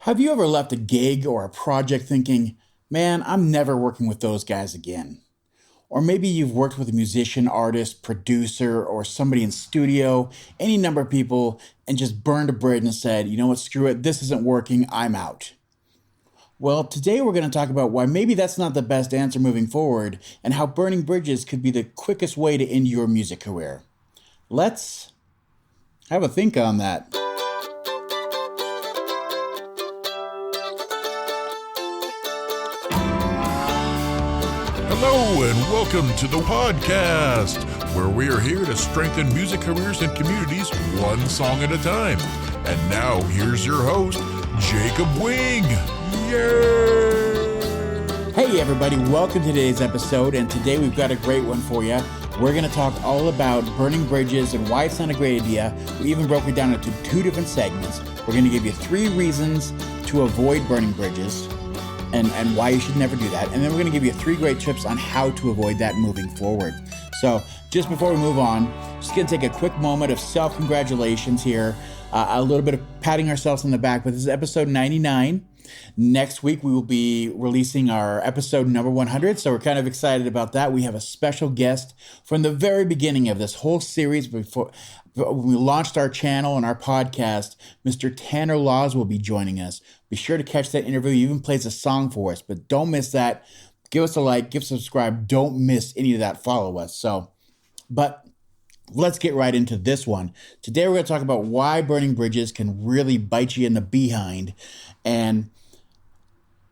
Have you ever left a gig or a project thinking, man, I'm never working with those guys again? Or maybe you've worked with a musician, artist, producer, or somebody in studio, any number of people, and just burned a bridge and said, you know what, screw it, this isn't working, I'm out. Well, today we're going to talk about why maybe that's not the best answer moving forward and how burning bridges could be the quickest way to end your music career. Let's have a think on that. Hello and welcome to the podcast, where we are here to strengthen music careers and communities one song at a time. And now here's your host, Jacob Wing. Yay! Hey everybody, welcome to today's episode, and today we've got a great one for you. We're going to talk all about burning bridges and why it's not a great idea. We even broke it down into two different segments. We're going to give you 3 reasons to avoid burning bridges and why you should never do that. And then we're going to give you 3 great tips on how to avoid that moving forward. So just before we move on, just going to take a quick moment of self-congratulations here. A little bit of patting ourselves on the back, but this is episode 99. Next week, we will be releasing our episode number 100, so we're kind of excited about that. We have a special guest from the very beginning of this whole series. Before when we launched our channel and our podcast, Mr. Tanner Laws will be joining us. Be sure to catch that interview. He even plays a song for us, but don't miss that. Give us a like, give us a subscribe. Don't miss any of that. Follow us. But let's get right into this one. Today, we're going to talk about why burning bridges can really bite you in the behind and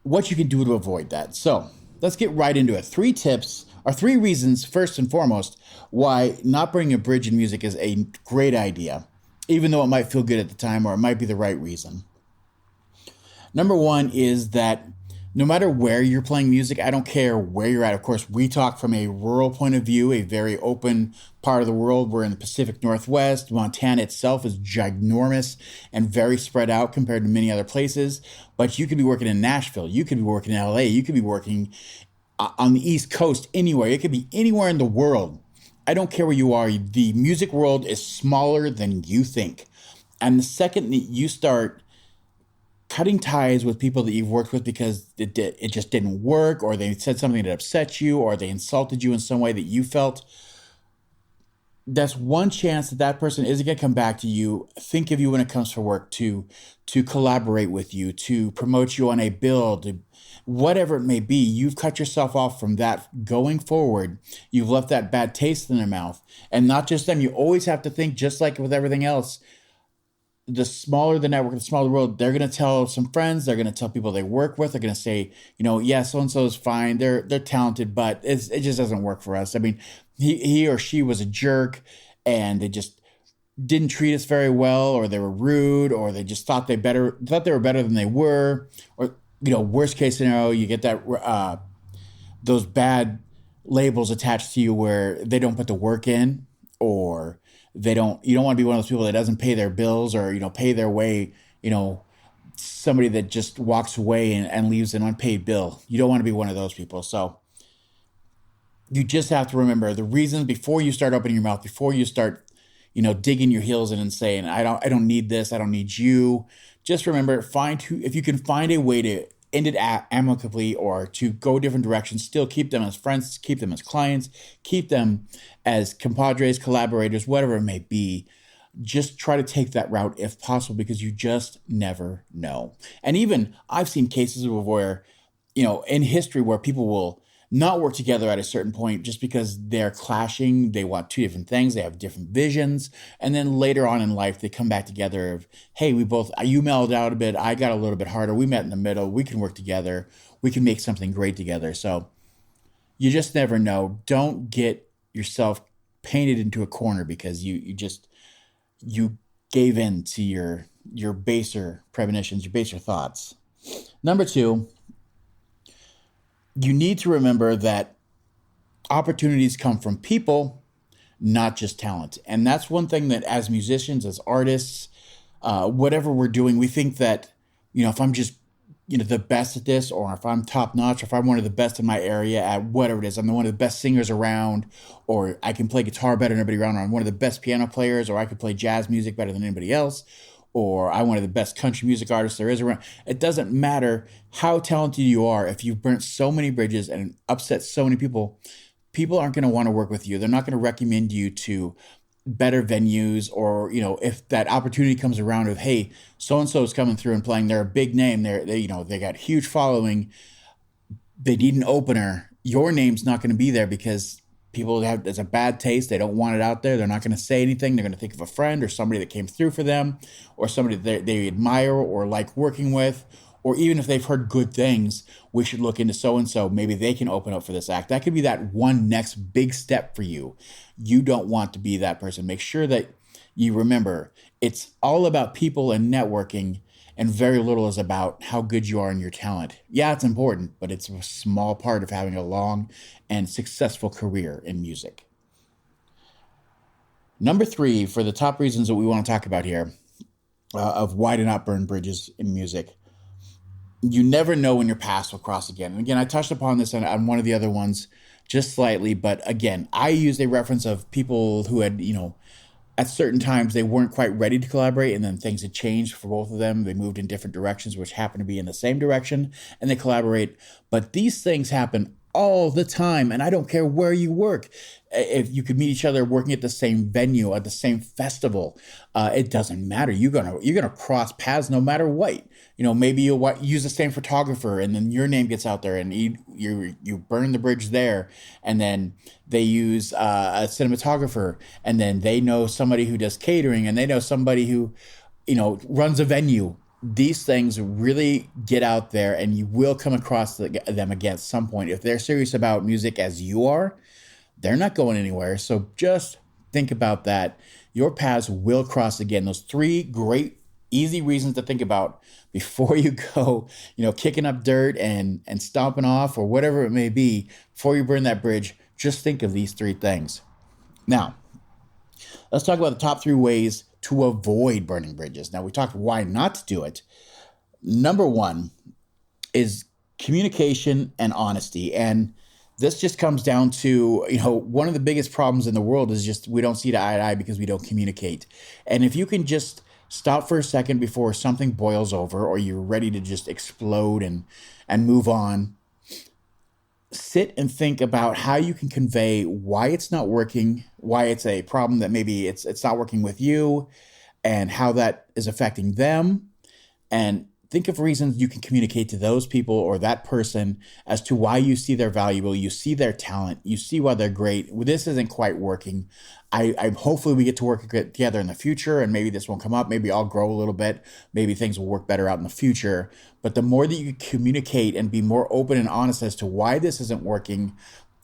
what you can do to avoid that. So let's get right into it. 3 tips or 3 reasons, first and foremost, why not burning a bridge in music is a great idea, even though it might feel good at the time or it might be the right reason. Number 1 is that no matter where you're playing music, I don't care where you're at. Of course, we talk from a rural point of view, a very open part of the world. We're in the Pacific Northwest. Montana itself is ginormous and very spread out compared to many other places. But you could be working in Nashville. You could be working in LA. You could be working on the East Coast, anywhere. It could be anywhere in the world. I don't care where you are. The music world is smaller than you think. And the second that you start cutting ties with people that you've worked with because it just didn't work, or they said something that upset you, or they insulted you in some way that you felt, that's one chance that that person isn't going to come back to you, think of you when it comes for work, to collaborate with you, to promote you on a bill, whatever it may be. You've cut yourself off from that going forward. You've left that bad taste in their mouth. And not just them. You always have to think, just like with everything else, the smaller the network, the smaller the world, they're going to tell some friends, they're going to tell people they work with, they're going to say, yeah, so-and-so is fine, they're talented, but it just doesn't work for us. I mean, he or she was a jerk, and they just didn't treat us very well, or they were rude, or they just thought they were better than they were, or, worst case scenario, you get that, those bad labels attached to you where they don't put the work in, or you don't want to be one of those people that doesn't pay their bills, or, pay their way, somebody that just walks away and leaves an unpaid bill. You don't want to be one of those people. So you just have to remember the reasons before you start opening your mouth, before you start, digging your heels in and saying, I don't need this. I don't need you. Just remember, if you can find a way to end it amicably, or to go different directions, still keep them as friends, keep them as clients, keep them as compadres, collaborators, whatever it may be. Just try to take that route if possible, because you just never know. And even I've seen cases of where, in history, where people will not work together at a certain point just because they're clashing. They want 2 different things. They have different visions. And then later on in life, they come back together of, hey, you mellowed out a bit. I got a little bit harder. We met in the middle. We can work together. We can make something great together. So you just never know. Don't get yourself painted into a corner because you gave in to your baser premonitions, your baser thoughts. Number 2, you need to remember that opportunities come from people, not just talent. And that's one thing that as musicians, as artists, whatever we're doing, we think that, if I'm just, the best at this, or if I'm top notch, or if I'm one of the best in my area at whatever it is, I'm one of the best singers around, or I can play guitar better than everybody around, or I'm one of the best piano players, or I could play jazz music better than anybody else, or I'm one of the best country music artists there is around. It doesn't matter how talented you are. If you've burnt so many bridges and upset so many people, people aren't going to want to work with you. They're not going to recommend you to better venues, or if that opportunity comes around of, hey, so and so is coming through and playing, they're a big name, they got huge following, they need an opener, your name's not going to be there because people have, it's a bad taste, they don't want it out there, they're not going to say anything, they're going to think of a friend or somebody that came through for them, or somebody that they admire or like working with. Or even if they've heard good things, we should look into so-and-so. Maybe they can open up for this act. That could be that one next big step for you. You don't want to be that person. Make sure that you remember it's all about people and networking, and very little is about how good you are in your talent. Yeah, it's important, but it's a small part of having a long and successful career in music. Number 3, for the top reasons that we want to talk about here, of why to not burn bridges in music. You never know when your paths will cross again. And again, I touched upon this on one of the other ones just slightly, but again, I used a reference of people who had, at certain times they weren't quite ready to collaborate, and then things had changed for both of them. They moved in different directions, which happened to be in the same direction, and they collaborate. But these things happen all the time, and I don't care where you work. If you could meet each other working at the same venue, at the same festival, it doesn't matter. You're gonna cross paths no matter what. Maybe you'll use the same photographer, and then your name gets out there, and you burn the bridge there, and then they use a cinematographer, and then they know somebody who does catering, and they know somebody who, runs a venue. These things really get out there, and you will come across them again at some point. If they're serious about music as you are, they're not going anywhere. So just think about that. Your paths will cross again. Those 3 great, easy reasons to think about before you go, kicking up dirt and stomping off or whatever it may be. Before you burn that bridge, just think of these 3 things. Now, let's talk about the top 3 ways to avoid burning bridges. Now, we talked why not to do it. Number 1 is communication and honesty. And this just comes down to, one of the biggest problems in the world is just we don't see eye to eye because we don't communicate. And if you can just stop for a second before something boils over or you're ready to just explode and move on, sit and think about how you can convey why it's not working, why it's a problem that maybe it's not working with you, and how that is affecting them. And think of reasons you can communicate to those people or that person as to why you see they're valuable, you see their talent, you see why they're great. This isn't quite working. I hopefully we get to work together in the future, and maybe this won't come up. Maybe I'll grow a little bit. Maybe things will work better out in the future. But the more that you communicate and be more open and honest as to why this isn't working,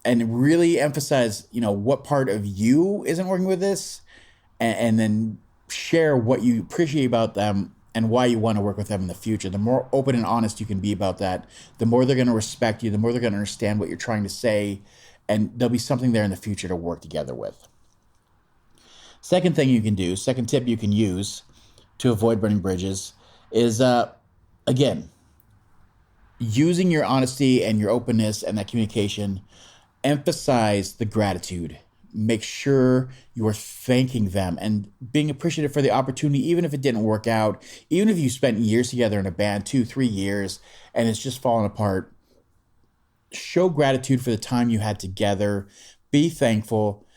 and really emphasize, what part of you isn't working with this, and then share what you appreciate about them and why you want to work with them in the future. The more open and honest you can be about that, the more they're going to respect you, the more they're going to understand what you're trying to say, and there'll be something there in the future to work together with. Second thing you can do, second tip you can use to avoid burning bridges is, again, using your honesty and your openness and that communication. Emphasize the gratitude. Make sure you are thanking them and being appreciative for the opportunity, even if it didn't work out, even if you spent years together in a band, 2-3 years, and it's just fallen apart. Show gratitude for the time you had together. Be thankful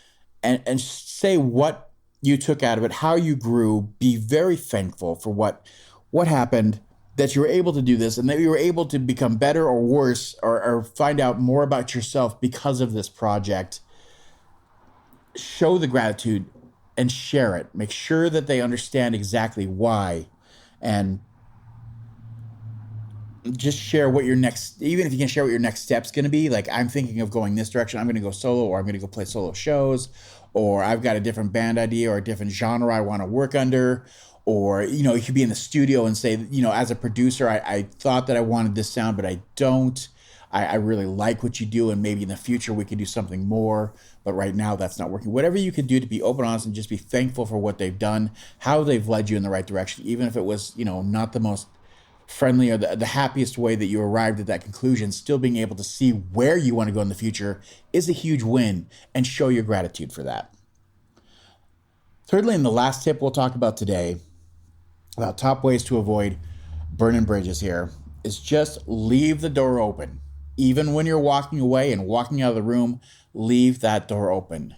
and say what you took out of it, how you grew. Be very thankful for what happened, that you were able to do this, and that you were able to become better or worse or find out more about yourself because of this project. Show the gratitude and share it. Make sure that they understand exactly why, and just share what your next, even if you can share what your next step's going to be. Like, I'm thinking of going this direction. I'm going to go solo, or I'm going to go play solo shows, or I've got a different band idea or a different genre I want to work under. Or, you could be in the studio and say, as a producer, I thought that I wanted this sound, but I don't. I really like what you do, and maybe in the future we could do something more, but right now that's not working. Whatever you can do to be open, honest, and just be thankful for what they've done, how they've led you in the right direction, even if it was, not the most friendly or the happiest way that you arrived at that conclusion, still being able to see where you want to go in the future is a huge win, and show your gratitude for that. Thirdly, and the last tip we'll talk about today about top ways to avoid burning bridges here is just leave the door open. Even when you're walking away and walking out of the room, leave that door open.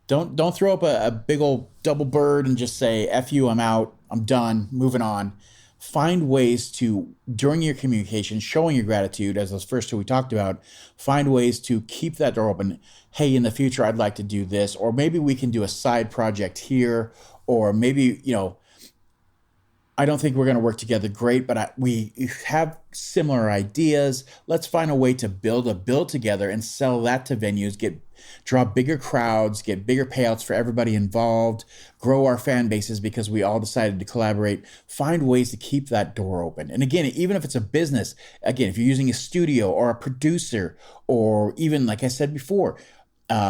Don't throw up a big old double bird and just say, F you, I'm out, I'm done, moving on. Find ways to, during your communication, showing your gratitude, as those first two we talked about, find ways to keep that door open. Hey, in the future, I'd like to do this, or maybe we can do a side project here, or maybe, I don't think we're going to work together great, but we have similar ideas. Let's find a way to build a bill together and sell that to venues, draw bigger crowds, get bigger payouts for everybody involved, grow our fan bases because we all decided to collaborate. Find ways to keep that door open. And again, even if it's a business, again, if you're using a studio or a producer, or even, like I said before,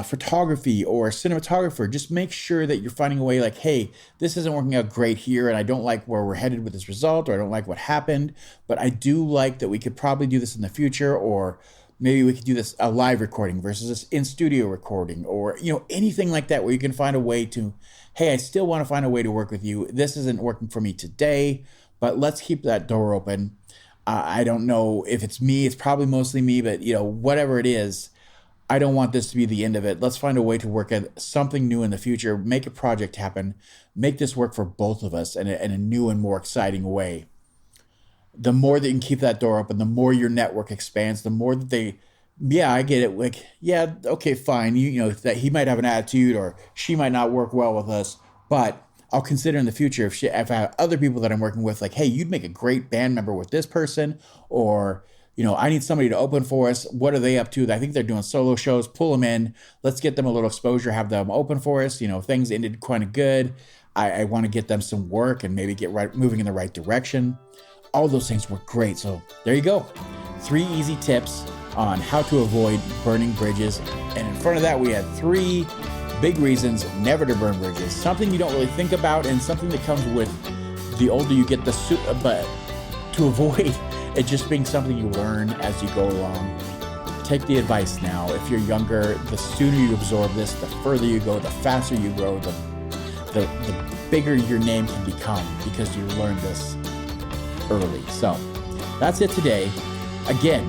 photography or a cinematographer, just make sure that you're finding a way like, hey, this isn't working out great here, and I don't like where we're headed with this result, or I don't like what happened, but I do like that we could probably do this in the future, or maybe we could do this a live recording versus this in-studio recording, or anything like that, where you can find a way to, hey, I still want to find a way to work with you. This isn't working for me today, but let's keep that door open. I don't know if it's me, it's probably mostly me, but whatever it is, I don't want this to be the end of it. Let's find a way to work at something new in the future, make a project happen, make this work for both of us in a new and more exciting way. The more that you can keep that door open, the more your network expands, the more that I get it. Like, yeah, okay, fine. That he might have an attitude or she might not work well with us, but I'll consider in the future if I have other people that I'm working with, like, hey, you'd make a great band member with this person, or I need somebody to open for us. What are they up to? I think they're doing solo shows. Pull them in. Let's get them a little exposure, have them open for us. Things ended kind of good. I want to get them some work and maybe get moving in the right direction. All those things work great. So there you go. 3 easy tips on how to avoid burning bridges. And in front of that, we had 3 big reasons never to burn bridges. Something you don't really think about, and something that comes with the older you get, but to avoid it just being something you learn as you go along. Take the advice now. If you're younger, the sooner you absorb this, the further you go, the faster you grow, the bigger your name can become because you learned this early. So that's it today. Again,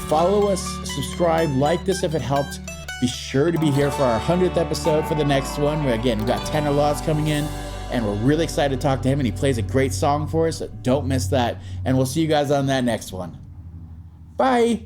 follow us, subscribe, like this if it helped. Be sure to be here for our 100th episode for the next one. We've got Tanner Laws coming in, and we're really excited to talk to him, and he plays a great song for us. So don't miss that, and we'll see you guys on that next one. Bye.